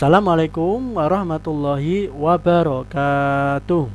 Assalamualaikum warahmatullahi wabarakatuh.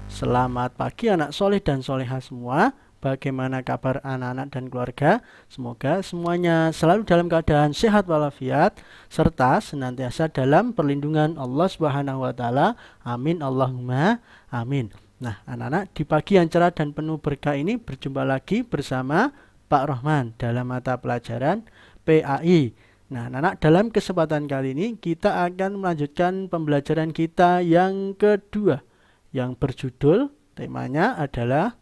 Selamat pagi anak soleh dan soleha semua. Bagaimana kabar anak-anak dan keluarga? Semoga semuanya selalu dalam keadaan sehat walafiat serta senantiasa dalam perlindungan Allah Subhanahu wa taala. Amin Allahumma amin. Nah, anak-anak, di pagi yang cerah dan penuh berkah ini berjumpa lagi bersama Pak Rohman dalam mata pelajaran PAI. Nah, anak-anak, dalam kesempatan kali ini kita akan melanjutkan pembelajaran kita yang kedua yang berjudul, temanya adalah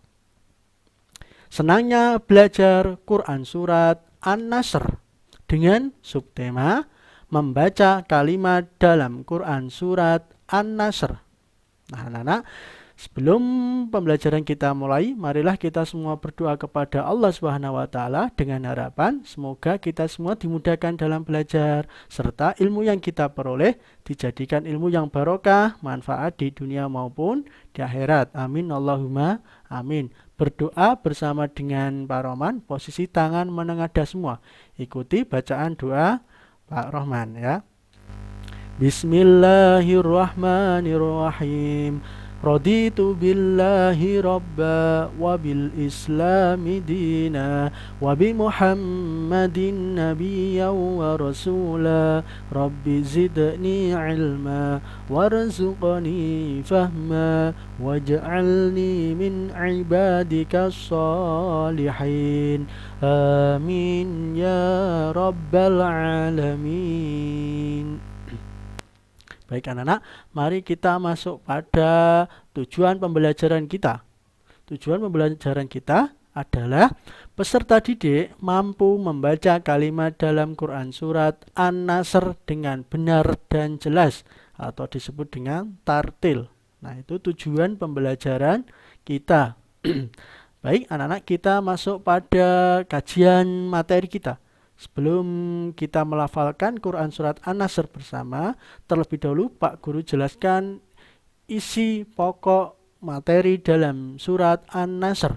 senangnya belajar Quran Surat An-Nasr dengan subtema membaca kalimat dalam Quran Surat An-Nasr. Nah, anak-anak, sebelum pembelajaran kita mulai, marilah kita semua berdoa kepada Allah Subhanahu wa taala dengan harapan semoga kita semua dimudahkan dalam belajar serta ilmu yang kita peroleh dijadikan ilmu yang barokah, manfaat di dunia maupun di akhirat. Amin Allahumma amin. Berdoa bersama dengan Pak Rohman, posisi tangan menengadah semua. Ikuti bacaan doa Pak Rohman ya. Bismillahirrahmanirrahim. Raditu billahi rabba wa bil islami dina wa bi muhammadin nabiyyan wa rasula rabbi zidni ilma warzuqni fahma waj'alni min ibadika salihin amin ya rabbal alamin. Baik anak-anak, mari kita masuk pada tujuan pembelajaran kita. Tujuan pembelajaran kita adalah peserta didik mampu membaca kalimat dalam Quran Surat An-Nasr dengan benar dan jelas atau disebut dengan tartil. Nah, itu tujuan pembelajaran kita. Baik anak-anak, kita masuk pada kajian materi kita. Sebelum kita melafalkan Quran Surat An-Nasr bersama, terlebih dahulu Pak Guru jelaskan isi pokok materi dalam Surat An-Nasr.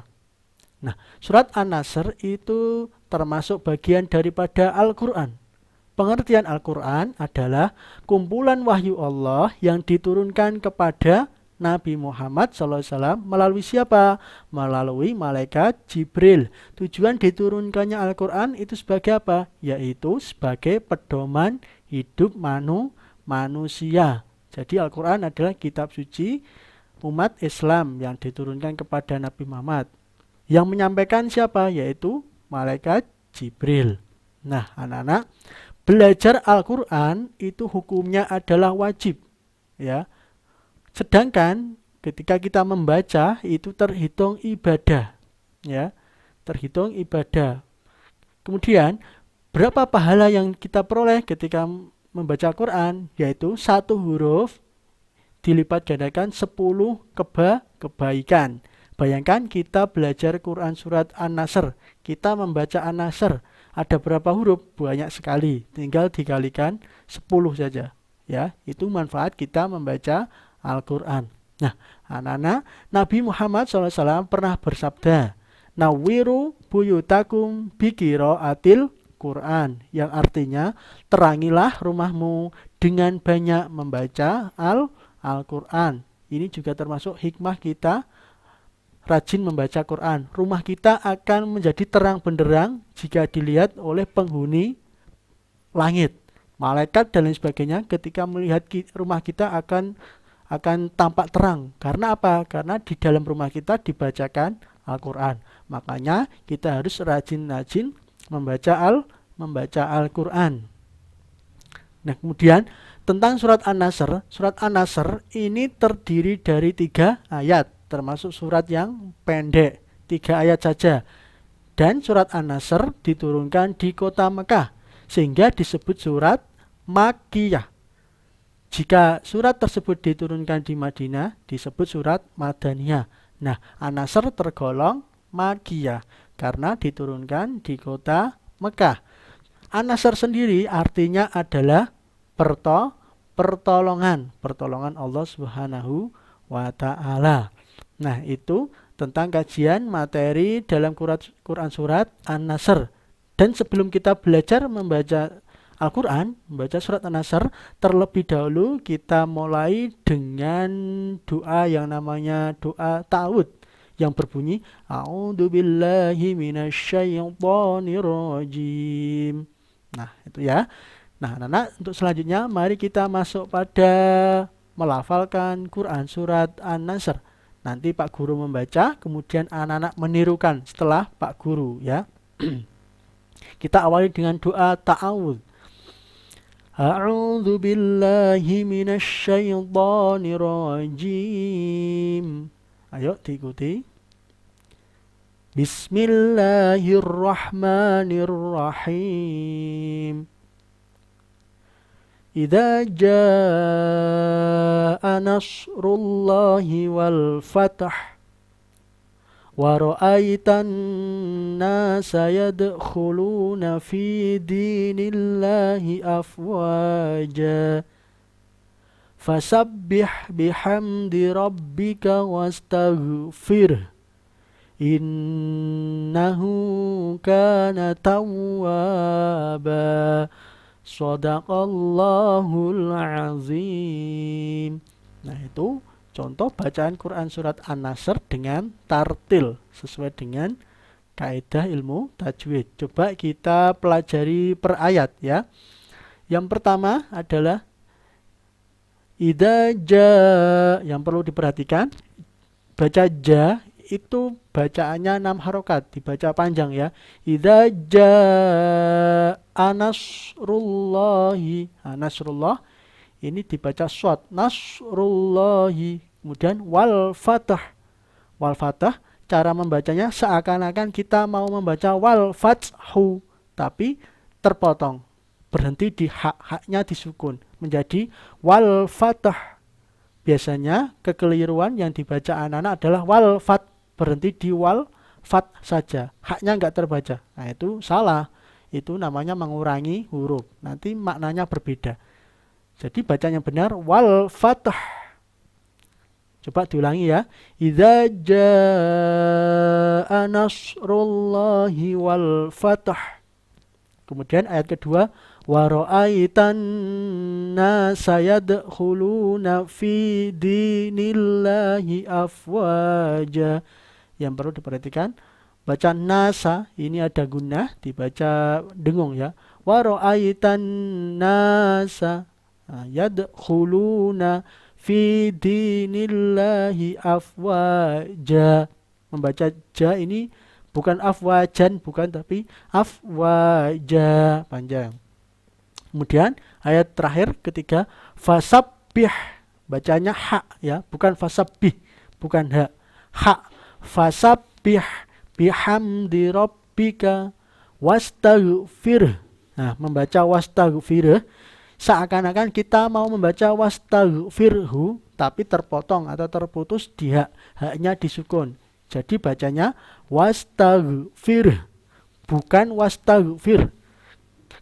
Nah, Surat An-Nasr itu termasuk bagian daripada Al-Quran. Pengertian Al-Quran adalah kumpulan wahyu Allah yang diturunkan kepada Nabi Muhammad SAW melalui siapa? Melalui malaikat Jibril. Tujuan diturunkannya Al-Quran itu sebagai apa? Yaitu sebagai pedoman hidup manusia. Jadi Al-Quran adalah kitab suci umat Islam yang diturunkan kepada Nabi Muhammad. Yang menyampaikan siapa? Yaitu malaikat Jibril. Nah, anak-anak, belajar Al-Quran itu hukumnya adalah wajib. Ya. Sedangkan ketika kita membaca itu terhitung ibadah, ya, terhitung ibadah. Kemudian berapa pahala yang kita peroleh ketika membaca Quran? Yaitu 1 huruf dilipat gandakan 10 kebaikan. Bayangkan kita belajar Quran Surat An-Nasr, kita membaca An-Nasr, ada berapa huruf? Banyak sekali, tinggal dikalikan 10 saja. Ya, itu manfaat kita membaca Al-Quran. Nah, anak-anak, Nabi Muhammad SAW pernah bersabda, Nawiru buyutakum biqiraatil Quran, yang artinya terangilah rumahmu dengan banyak membaca Al-Quran. Ini juga termasuk hikmah kita rajin membaca Quran. Rumah kita akan menjadi terang benderang jika dilihat oleh penghuni langit, malaikat dan lain sebagainya. Ketika melihat rumah kita akan tampak terang. Karena apa? Karena di dalam rumah kita dibacakan Al-Quran. Makanya kita harus rajin-rajin membaca Al-Quran. Nah, kemudian tentang surat An-Nasr. Surat An-Nasr ini terdiri dari 3 ayat, termasuk surat yang pendek, 3 ayat saja. Dan surat An-Nasr diturunkan di kota Mekah, sehingga disebut surat Makkiyah. Jika surat tersebut diturunkan di Madinah, disebut surat Madaniyah. Nah, An-Nasr tergolong Makkiyah karena diturunkan di kota Mekah. An-Nasr sendiri artinya adalah pertolongan Allah Subhanahu wa taala. Nah, itu tentang kajian materi dalam Quran Surat An-Nasr. Dan sebelum kita belajar membaca Al-Quran, membaca surat An-Nasr, terlebih dahulu kita mulai dengan doa yang namanya doa ta'awud yang berbunyi A'udzubillahi minasyaitonirrajim. Nah, itu ya. Nah, anak-anak, untuk selanjutnya mari kita masuk pada melafalkan Quran surat An-Nasr. Nanti Pak Guru membaca, kemudian anak-anak menirukan setelah Pak Guru ya. Kita awali dengan doa ta'awud. A'udzu billahi minasyaitonir rajim. Ayo diikuti. Bismillahirrahmanirrahim. Idza jaa nasrullahi wal fath wa ra'aitan nasa yadkhuluna fi dinillahi afwaja fasabbih bihamdi rabbika wastaghfir innahu kana tawwaba. Shadaqallahul azim. Nah, itu contoh bacaan Quran surat An-Nasr dengan tartil sesuai dengan kaidah ilmu tajwid. Coba kita pelajari per ayat ya. Yang pertama adalah idza jaa, yang perlu diperhatikan baca ja itu bacaannya 6 harokat, dibaca panjang ya. Idza jaa nasrullahi. Nah, nasrullah ini dibaca shad, nasrullahi. Kemudian wal fath. Wal fath cara membacanya seakan-akan kita mau membaca wal fathu, tapi terpotong. Berhenti di hak, haknya disukun menjadi wal fath. Biasanya kekeliruan yang dibaca anak-anak adalah wal fath, berhenti di wal fat saja, haknya nggak terbaca. Nah, itu salah. Itu namanya mengurangi huruf. Nanti maknanya berbeda. Jadi bacanya benar wal fath. Coba diulangi ya. Idza jaa nasrullahi wal fath. Kemudian ayat kedua wa ra'aitan nasa yadkhuluna fi dinillahi afwaja. Yang perlu diperhatikan, baca nasa ini ada gunnah, dibaca dengung ya. Wa ra'aitan nasa yadkhuluna fi dinillahi afwaja. Membaca ja ini bukan afwajan, bukan, tapi afwaja, panjang. Kemudian ayat terakhir ketiga fasabbih, bacanya ha ya, bukan fasabbih, bukan ha. Ha. Fasabbih bihamdi rabbika wastaghfir. Nah, membaca wastaghfir seakan-akan kita mau membaca wastaghfirhu, tapi terpotong atau terputus di hak, haknya disukun. Jadi bacanya wastaghfir, bukan wastaghfir.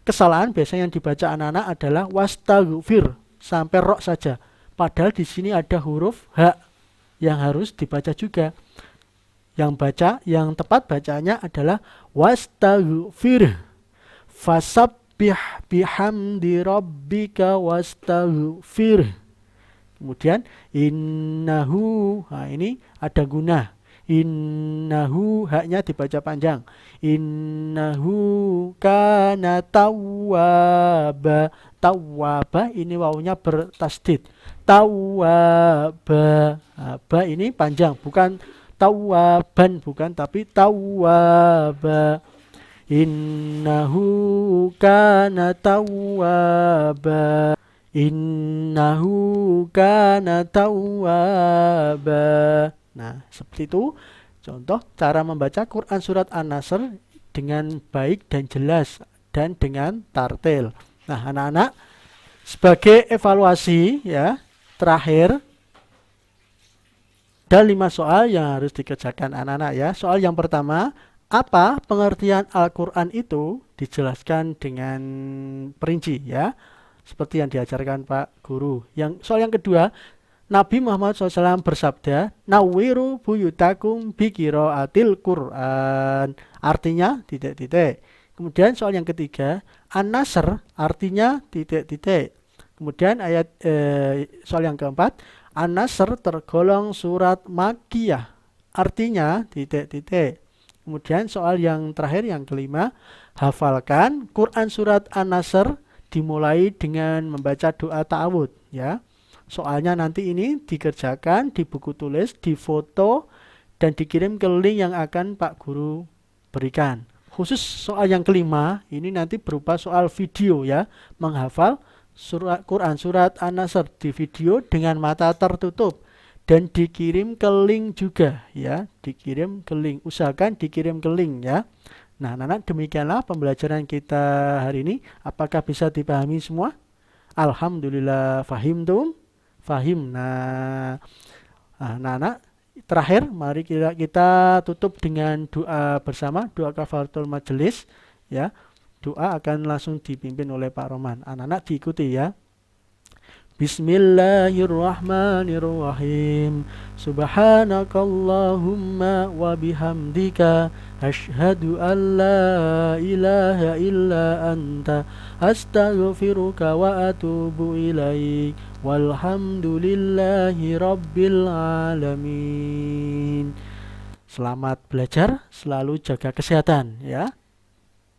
Kesalahan biasanya yang dibaca anak-anak adalah wastaghfir sampai ro saja. Padahal di sini ada huruf ha yang harus dibaca juga. Yang tepat bacanya adalah wastaghfir. Fasabbih bihamdi rabbika wastaghfir. Kemudian innahu, nah ini ada gunnah. Innahu, haknya dibaca panjang. Innahu kana tawwaba. Tawwaba ini wawunya bertasdid. Tawwaba. Ba ini panjang, bukan tawwaban, bukan, tapi tawwaba. Innahu kana tawwaba. Innahu kana tawwaba. Nah, seperti itu contoh cara membaca Quran surat An-Nasr dengan baik dan jelas dan dengan tartil. Nah, anak-anak, sebagai evaluasi ya, terakhir ada 5 soal yang harus dikerjakan anak-anak ya. Soal yang pertama, apa pengertian Al-Quran itu? Dijelaskan dengan perinci ya, seperti yang diajarkan Pak Guru. Soal yang kedua, Nabi Muhammad SAW bersabda, Nawwiru buyutakum bi qiraatil Quran. Artinya titik-titik. Kemudian soal yang ketiga, An-Nasr artinya titik-titik. Kemudian soal yang keempat, An-Nasr tergolong surat Makkiyah, artinya titik-titik. Kemudian soal yang terakhir yang kelima, hafalkan Quran surat An-Nasr dimulai dengan membaca doa ta'awud ya. Soalnya nanti ini dikerjakan di buku tulis, difoto dan dikirim ke link yang akan Pak Guru berikan. Khusus soal yang kelima, ini nanti berupa soal video ya, menghafal Quran surat An-Nasr di video dengan mata tertutup dan dikirim ke link juga ya, dikirim ke link. Usahakan dikirim ke link ya. Nah, anak-anak, demikianlah pembelajaran kita hari ini. Apakah bisa dipahami semua? Alhamdulillah fahimtum. Fahim. Nah, anak-anak, terakhir mari kita tutup dengan doa bersama, doa kafaratul majelis ya. Doa akan langsung dipimpin oleh Pak Roman. Anak-anak diikuti ya. Bismillahirrahmanirrahim. Subhanakallahumma wa bihamdika asyhadu an la ilaha illa anta astaghfiruka wa atubu ilaik. Walhamdulillahi rabbil alamin. Selamat belajar, selalu jaga kesehatan ya.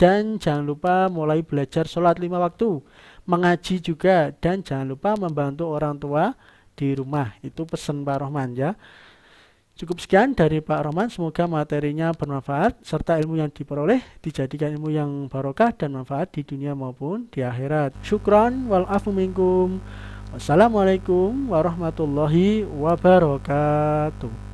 Dan jangan lupa mulai belajar sholat 5 waktu, mengaji juga, dan jangan lupa membantu orang tua di rumah. Itu pesan Pak Rohman ya. Cukup sekian dari Pak Rohman, semoga materinya bermanfaat serta ilmu yang diperoleh dijadikan ilmu yang barokah dan manfaat di dunia maupun di akhirat. Syukran wal afu minkum. Wassalamualaikum warahmatullahi wabarakatuh.